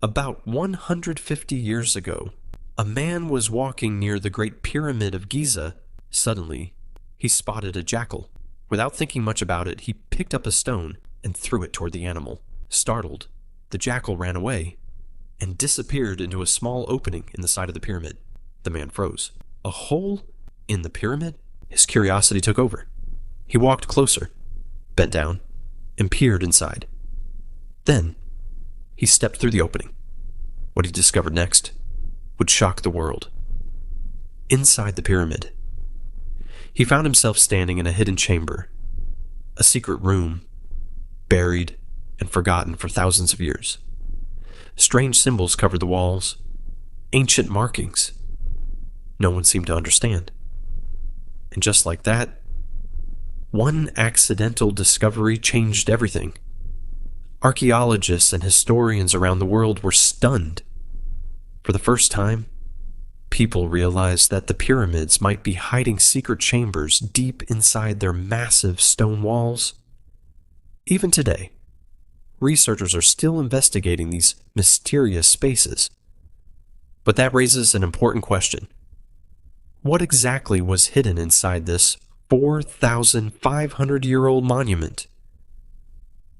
About 150 years ago, a man was walking near the Great Pyramid of Giza. Suddenly, he spotted a jackal. Without thinking much about it, he picked up a stone and threw it toward the animal. Startled, the jackal ran away and disappeared into a small opening in the side of the pyramid. The man froze. A hole in the pyramid? His curiosity took over. He walked closer, bent down, and peered inside. Then, he stepped through the opening. What he discovered next would shock the world. Inside the pyramid, he found himself standing in a hidden chamber, a secret room, buried and forgotten for thousands of years. Strange symbols covered the walls, ancient markings. No one seemed to understand. And just like that, one accidental discovery changed everything. Archaeologists and historians around the world were stunned. For the first time, people realized that the pyramids might be hiding secret chambers deep inside their massive stone walls. Even today, researchers are still investigating these mysterious spaces. But that raises an important question. What exactly was hidden inside this 4,500-year-old monument?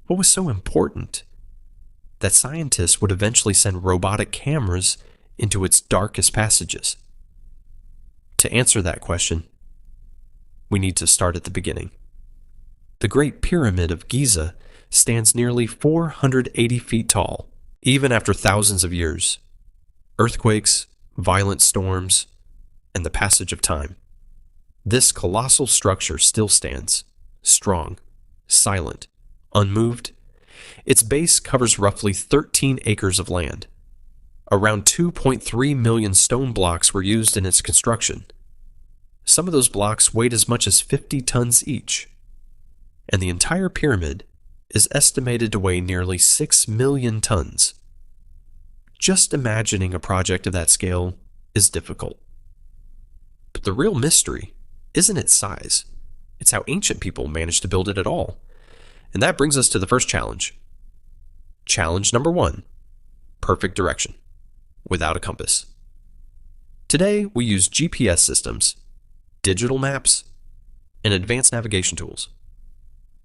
What was so important that scientists would eventually send robotic cameras into its darkest passages? To answer that question, we need to start at the beginning. The Great Pyramid of Giza stands nearly 480 feet tall, even after thousands of years. Earthquakes, violent storms, and the passage of time. This colossal structure still stands, strong, silent, unmoved. Its base covers roughly 13 acres of land. Around 2.3 million stone blocks were used in its construction. Some of those blocks weighed as much as 50 tons each. And the entire pyramid is estimated to weigh nearly 6 million tons. Just imagining a project of that scale is difficult. But the real mystery isn't its size. It's how ancient people managed to build it at all. And that brings us to the first challenge. Challenge number 1. Perfect direction, without a compass. Today, we use GPS systems, digital maps, and advanced navigation tools.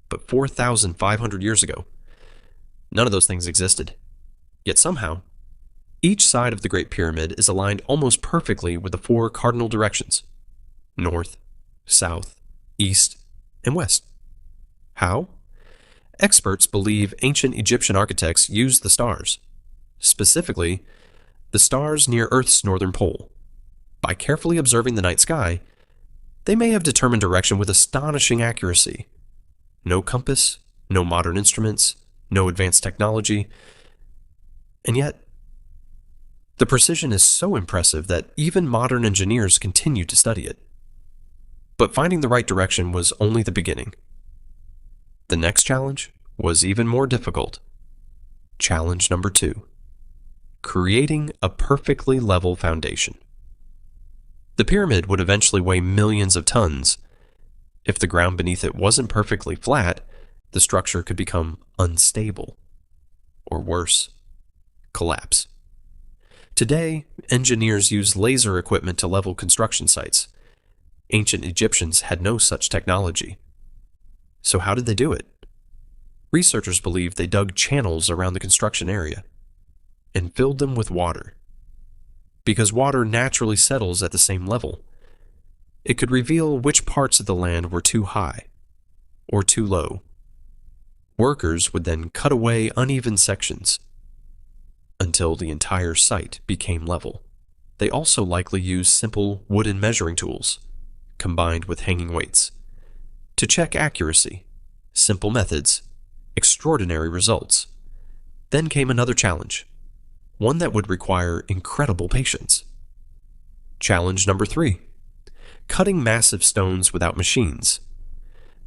But 4,500 years ago, none of those things existed. Yet somehow, each side of the Great Pyramid is aligned almost perfectly with the 4 cardinal directions: north, south, east, and west. How? Experts believe ancient Egyptian architects used the stars, specifically the stars near Earth's northern pole. By carefully observing the night sky, they may have determined direction with astonishing accuracy. No compass, no modern instruments, no advanced technology, and yet, the precision is so impressive that even modern engineers continue to study it. But finding the right direction was only the beginning. The next challenge was even more difficult. Challenge number 2. Creating a perfectly level foundation. The pyramid would eventually weigh millions of tons. If the ground beneath it wasn't perfectly flat, the structure could become unstable. Or worse, collapse. Today, engineers use laser equipment to level construction sites. Ancient Egyptians had no such technology. So how did they do it? Researchers believe they dug channels around the construction area and filled them with water. Because water naturally settles at the same level, it could reveal which parts of the land were too high or too low. Workers would then cut away uneven sections until the entire site became level. They also likely used simple wooden measuring tools, combined with hanging weights. To check accuracy, simple methods, extraordinary results. Then came another challenge, one that would require incredible patience. Challenge number 3. Cutting massive stones without machines.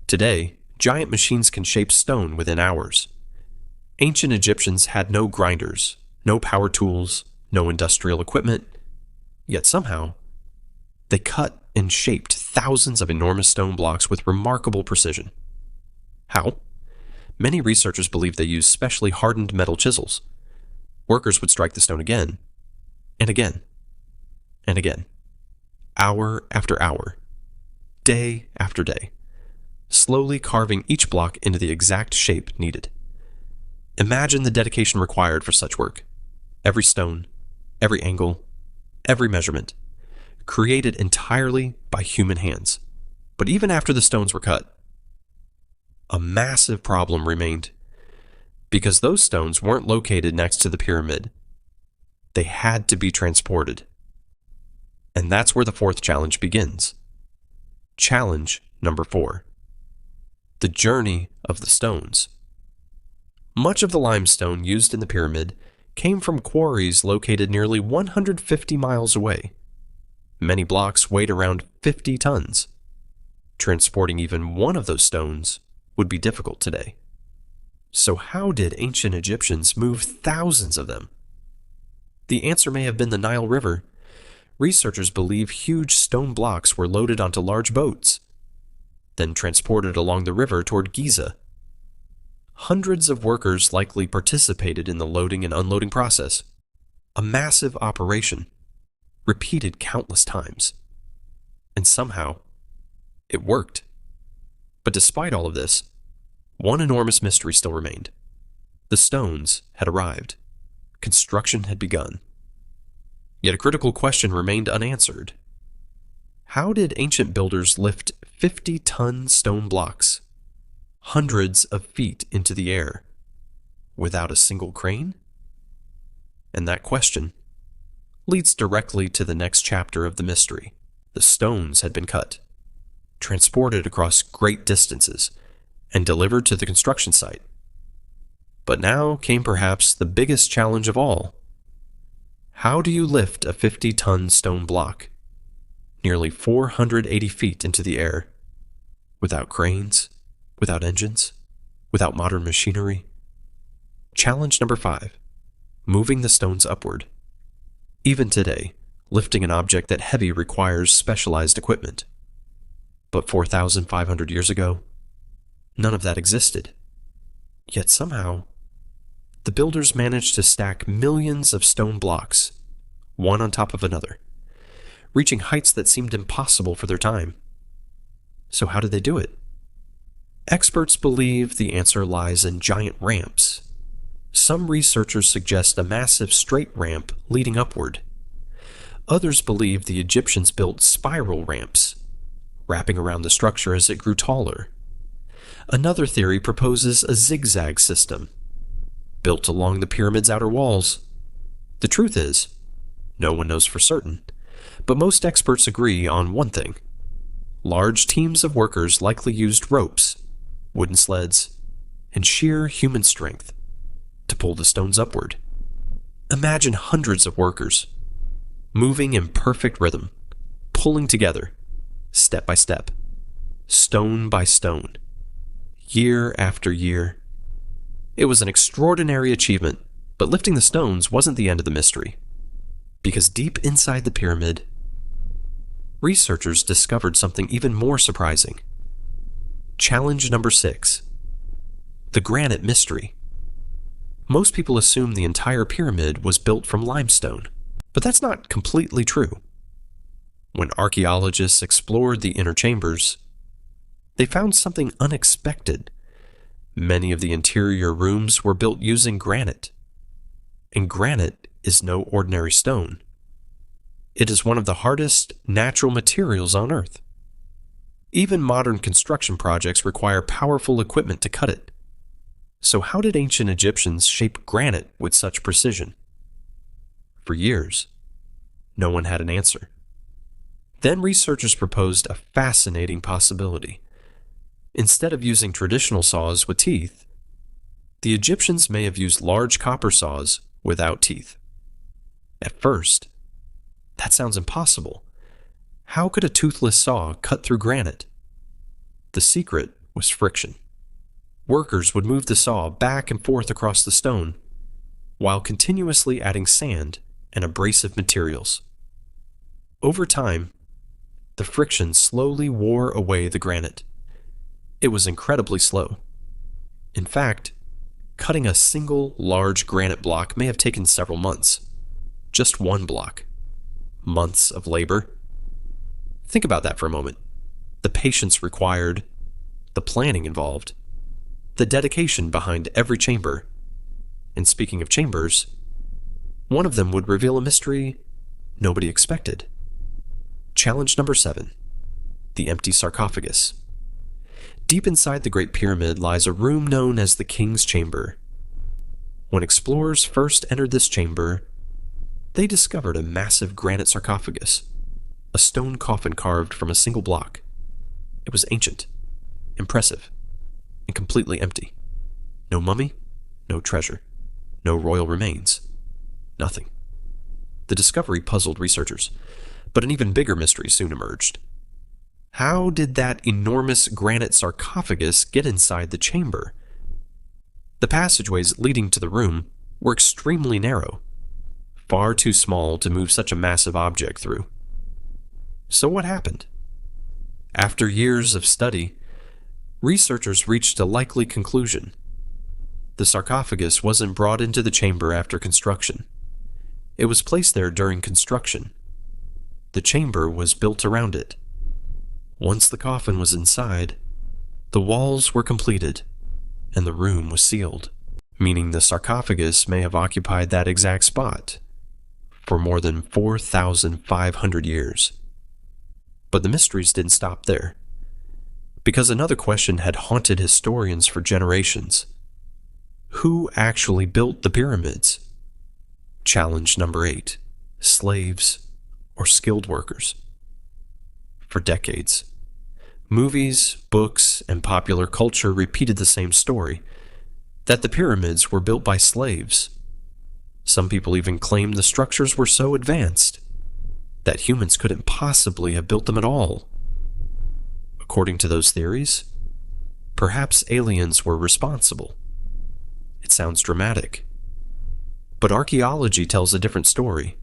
Today, giant machines can shape stone within hours. Ancient Egyptians had no grinders, no power tools, no industrial equipment, yet somehow, they cut and shaped thousands of enormous stone blocks with remarkable precision. How? Many researchers believe they used specially hardened metal chisels. Workers would strike the stone again, and again, and again, hour after hour, day after day, slowly carving each block into the exact shape needed. Imagine the dedication required for such work. Every stone, every angle, every measurement, created entirely by human hands. But even after the stones were cut, a massive problem remained, because those stones weren't located next to the pyramid. They had to be transported. And that's where the fourth challenge begins. Challenge number 4. The journey of the stones. Much of the limestone used in the pyramid came from quarries located nearly 150 miles away. Many blocks weighed around 50 tons. Transporting even one of those stones would be difficult today. So how did ancient Egyptians move thousands of them? The answer may have been the Nile River. Researchers believe huge stone blocks were loaded onto large boats, then transported along the river toward Giza. Hundreds of workers likely participated in the loading and unloading process. A massive operation, repeated countless times. And somehow, it worked. But despite all of this, one enormous mystery still remained. The stones had arrived. Construction had begun. Yet a critical question remained unanswered. How did ancient builders lift 50-ton stone blocks, hundreds of feet into the air, without a single crane? And that question leads directly to the next chapter of the mystery. The stones had been cut, transported across great distances, and delivered to the construction site. But now came perhaps the biggest challenge of all. How do you lift a 50-ton stone block, nearly 480 feet into the air, without cranes, without engines, without modern machinery? Challenge number 5. Moving the stones upward. Even today, lifting an object that heavy requires specialized equipment. But 4,500 years ago, none of that existed. Yet somehow, the builders managed to stack millions of stone blocks, one on top of another, reaching heights that seemed impossible for their time. So how did they do it? Experts believe the answer lies in giant ramps. Some researchers suggest a massive straight ramp leading upward. Others believe the Egyptians built spiral ramps, wrapping around the structure as it grew taller. Another theory proposes a zigzag system, built along the pyramid's outer walls. The truth is, no one knows for certain, but most experts agree on one thing. Large teams of workers likely used ropes, wooden sleds, and sheer human strength to pull the stones upward. Imagine hundreds of workers, moving in perfect rhythm, pulling together, step by step, stone by stone, year after year. It was an extraordinary achievement, but lifting the stones wasn't the end of the mystery. Because deep inside the pyramid, researchers discovered something even more surprising. Challenge number 6. The granite mystery. Most people assume the entire pyramid was built from limestone, but that's not completely true. When archaeologists explored the inner chambers, they found something unexpected. Many of the interior rooms were built using granite. And granite is no ordinary stone. It is one of the hardest natural materials on Earth. Even modern construction projects require powerful equipment to cut it. So how did ancient Egyptians shape granite with such precision? For years, no one had an answer. Then researchers proposed a fascinating possibility. Instead of using traditional saws with teeth, the Egyptians may have used large copper saws without teeth. At first, that sounds impossible. How could a toothless saw cut through granite? The secret was friction. Workers would move the saw back and forth across the stone, while continuously adding sand and abrasive materials. Over time, the friction slowly wore away the granite. It was incredibly slow. In fact, Cutting a single large granite block may have taken several months. Just one block. Months of labor. Think about that for a moment. The patience required, the planning involved, the dedication behind every chamber. And speaking of chambers, one of them would reveal a mystery nobody expected. Challenge number 7. The empty sarcophagus. Deep inside the Great Pyramid lies a room known as the King's Chamber. When explorers first entered this chamber, they discovered a massive granite sarcophagus, a stone coffin carved from a single block. It was ancient, impressive, and completely empty. No mummy, no treasure, no royal remains, nothing. The discovery puzzled researchers, but an even bigger mystery soon emerged. How did that enormous granite sarcophagus get inside the chamber? The passageways leading to the room were extremely narrow, far too small to move such a massive object through. So what happened? After years of study, researchers reached a likely conclusion. The sarcophagus wasn't brought into the chamber after construction. It was placed there during construction. The chamber was built around it. Once the coffin was inside, the walls were completed, and the room was sealed, meaning the sarcophagus may have occupied that exact spot for more than 4,500 years. But the mysteries didn't stop there, because another question had haunted historians for generations. Who actually built the pyramids? Challenge number 8. Slaves or skilled workers. For decades, movies, books, and popular culture repeated the same story, that the pyramids were built by slaves. Some people even claimed the structures were so advanced that humans couldn't possibly have built them at all. According to those theories, perhaps aliens were responsible. It sounds dramatic, but archaeology tells a different story.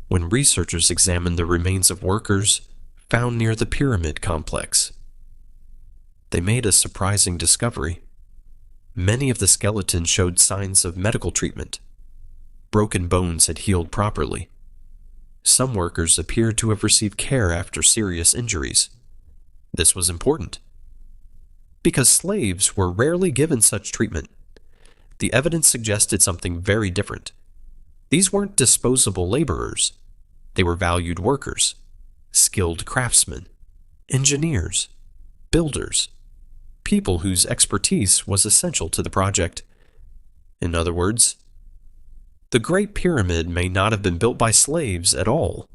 When researchers examined the remains of workers found near the pyramid complex, they made a surprising discovery. Many of the skeletons showed signs of medical treatment. Broken bones had healed properly. Some workers appeared to have received care after serious injuries. This was important, because slaves were rarely given such treatment. The evidence suggested something very different. These weren't disposable laborers. They were valued workers, skilled craftsmen, engineers, builders, people whose expertise was essential to the project. In other words, the Great Pyramid may not have been built by slaves at all,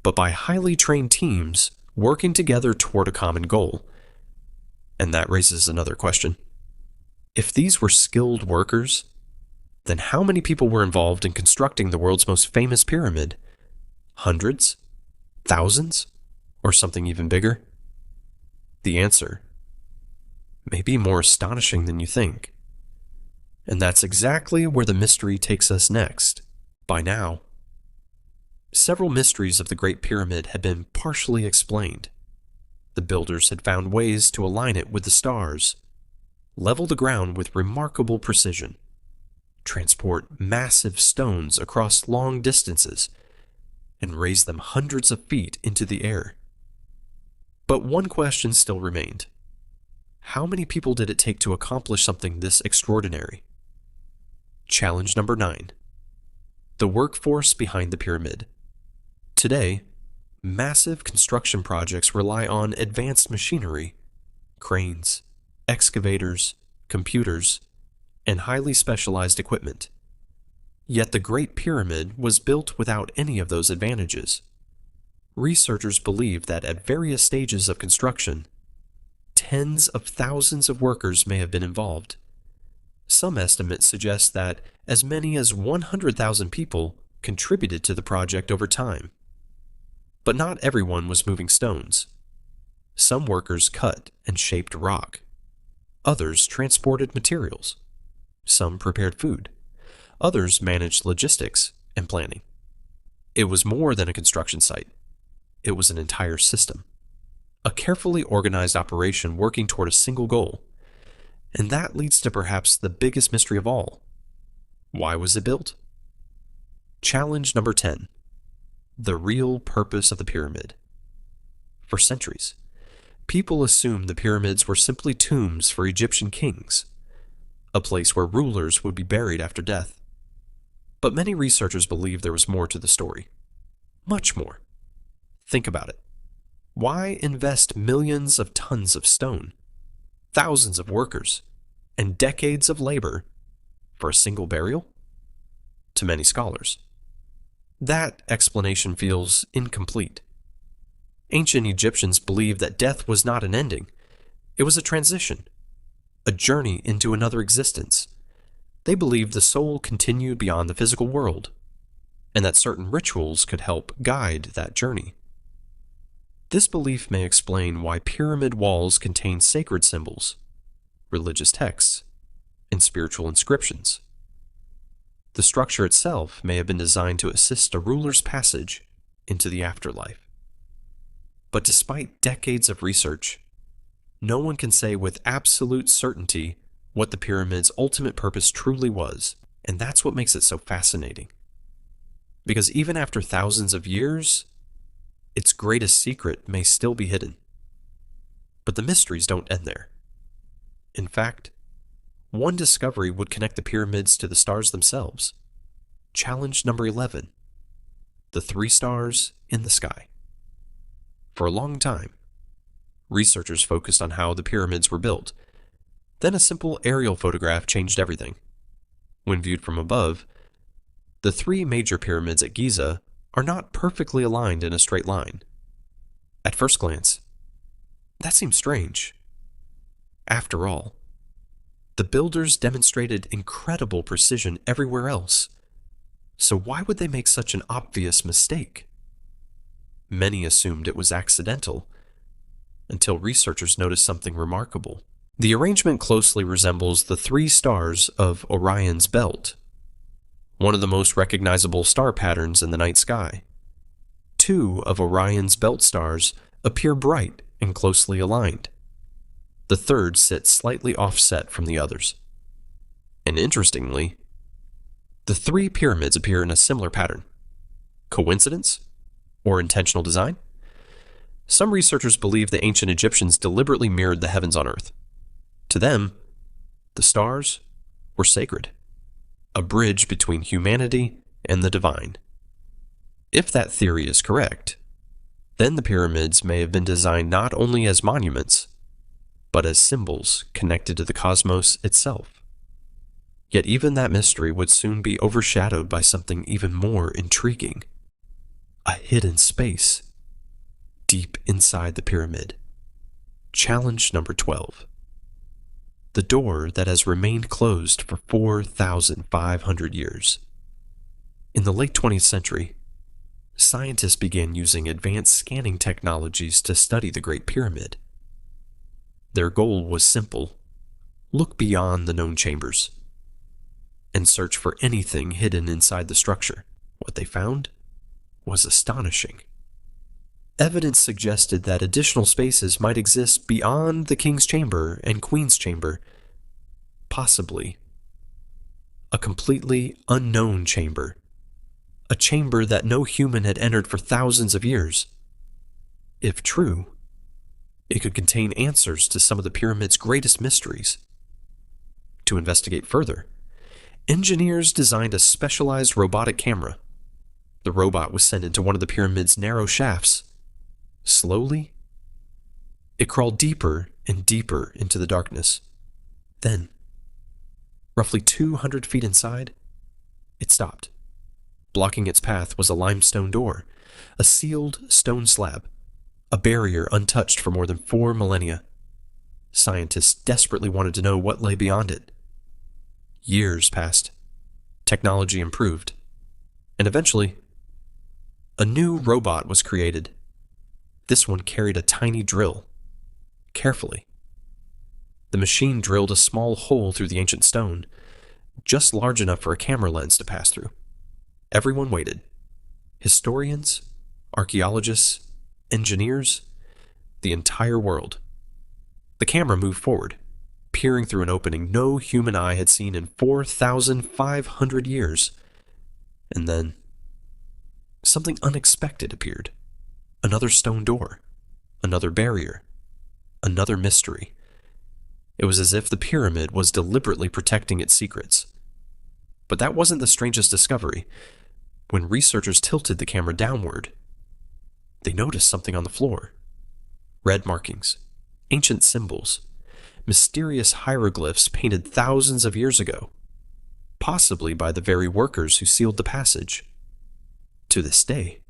but by highly trained teams working together toward a common goal. And that raises another question. If these were skilled workers, then how many people were involved in constructing the world's most famous pyramid? Hundreds? Thousands? Or something even bigger? The answer may be more astonishing than you think. And that's exactly where the mystery takes us next. By now, several mysteries of the Great Pyramid had been partially explained. The builders had found ways to align it with the stars, level the ground with remarkable precision, transport massive stones across long distances, and raise them hundreds of feet into the air. But one question still remained. How many people did it take to accomplish something this extraordinary? Challenge number 9. The workforce behind the pyramid. Today, massive construction projects rely on advanced machinery, cranes, excavators, computers, and highly specialized equipment. Yet the Great Pyramid was built without any of those advantages. Researchers believe that at various stages of construction, tens of thousands of workers may have been involved. Some estimates suggest that as many as 100,000 people contributed to the project over time. But not everyone was moving stones. Some workers cut and shaped rock. Others transported materials. Some prepared food. Others managed logistics and planning. It was more than a construction site. It was an entire system. A carefully organized operation working toward a single goal. And that leads to perhaps the biggest mystery of all. Why was it built? Challenge number 10. The real purpose of the pyramid. For centuries, people assumed the pyramids were simply tombs for Egyptian kings, a place where rulers would be buried after death. But many researchers believe there was more to the story. Much more. Think about it. Why invest millions of tons of stone, thousands of workers, and decades of labor for a single burial? To many scholars, that explanation feels incomplete. Ancient Egyptians believed that death was not an ending. It was a transition, a journey into another existence. They believed the soul continued beyond the physical world, and that certain rituals could help guide that journey. This belief may explain why pyramid walls contain sacred symbols, religious texts, and spiritual inscriptions. The structure itself may have been designed to assist a ruler's passage into the afterlife. But despite decades of research, no one can say with absolute certainty what the pyramid's ultimate purpose truly was, and that's what makes it so fascinating. Because even after thousands of years, its greatest secret may still be hidden. But the mysteries don't end there. In fact, one discovery would connect the pyramids to the stars themselves. Challenge number 11. The 3 stars in the sky. For a long time, researchers focused on how the pyramids were built. Then a simple aerial photograph changed everything. When viewed from above, the 3 major pyramids at Giza are not perfectly aligned in a straight line. At first glance, that seems strange. After all, the builders demonstrated incredible precision everywhere else. So why would they make such an obvious mistake? Many assumed it was accidental, until researchers noticed something remarkable. The arrangement closely resembles the 3 stars of Orion's belt, one of the most recognizable star patterns in the night sky. 2 of Orion's belt stars appear bright and closely aligned. The third sits slightly offset from the others. And interestingly, the 3 pyramids appear in a similar pattern. Coincidence? Or intentional design? Some researchers believe the ancient Egyptians deliberately mirrored the heavens on Earth. To them, the stars were sacred, a bridge between humanity and the divine. If that theory is correct, then the pyramids may have been designed not only as monuments, but as symbols connected to the cosmos itself. Yet even that mystery would soon be overshadowed by something even more intriguing. A hidden space deep inside the pyramid. Challenge number 12. The door that has remained closed for 4,500 years. In the late 20th century, scientists began using advanced scanning technologies to study the Great Pyramid. Their goal was simple: look beyond the known chambers and search for anything hidden inside the structure. What they found was astonishing. Evidence suggested that additional spaces might exist beyond the king's chamber and queen's chamber, possibly a completely unknown chamber, a chamber that no human had entered for thousands of years. If true, it could contain answers to some of the pyramid's greatest mysteries. To investigate further, engineers designed a specialized robotic camera. The robot was sent into one of the pyramid's narrow shafts. Slowly, it crawled deeper and deeper into the darkness. Then, roughly 200 feet inside, it stopped. Blocking its path was a limestone door, a sealed stone slab, a barrier untouched for more than 4 millennia. Scientists desperately wanted to know what lay beyond it. Years passed. Technology improved. And eventually, a new robot was created. This one carried a tiny drill. Carefully, the machine drilled a small hole through the ancient stone, just large enough for a camera lens to pass through. Everyone waited. Historians, archaeologists, engineers, the entire world. The camera moved forward, peering through an opening no human eye had seen in 4,500 years. And then, something unexpected appeared. Another stone door. Another barrier. Another mystery. It was as if the pyramid was deliberately protecting its secrets. But that wasn't the strangest discovery. When researchers tilted the camera downward, they noticed something on the floor. Red markings, ancient symbols, mysterious hieroglyphs painted thousands of years ago, possibly by the very workers who sealed the passage. To this day,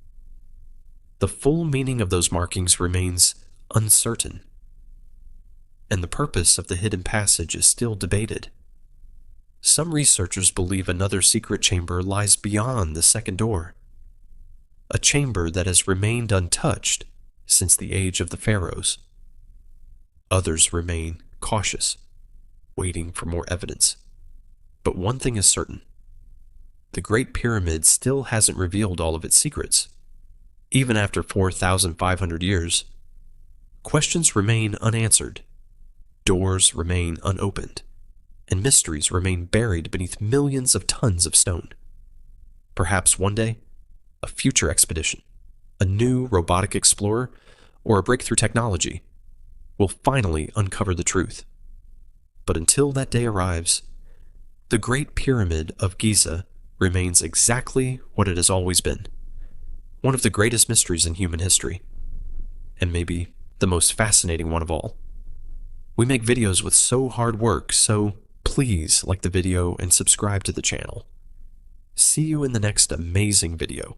the full meaning of those markings remains uncertain, and the purpose of the hidden passage is still debated. Some researchers believe another secret chamber lies beyond the second door, a chamber that has remained untouched since the age of the pharaohs. Others remain cautious, waiting for more evidence. But one thing is certain: the Great Pyramid still hasn't revealed all of its secrets. Even after 4,500 years, questions remain unanswered, doors remain unopened, and mysteries remain buried beneath millions of tons of stone. Perhaps one day, a future expedition, a new robotic explorer, or a breakthrough technology will finally uncover the truth. But until that day arrives, the Great Pyramid of Giza remains exactly what it has always been. One of the greatest mysteries in human history, and maybe the most fascinating one of all. We make videos with so hard work, so please like the video and subscribe to the channel. See you in the next amazing video.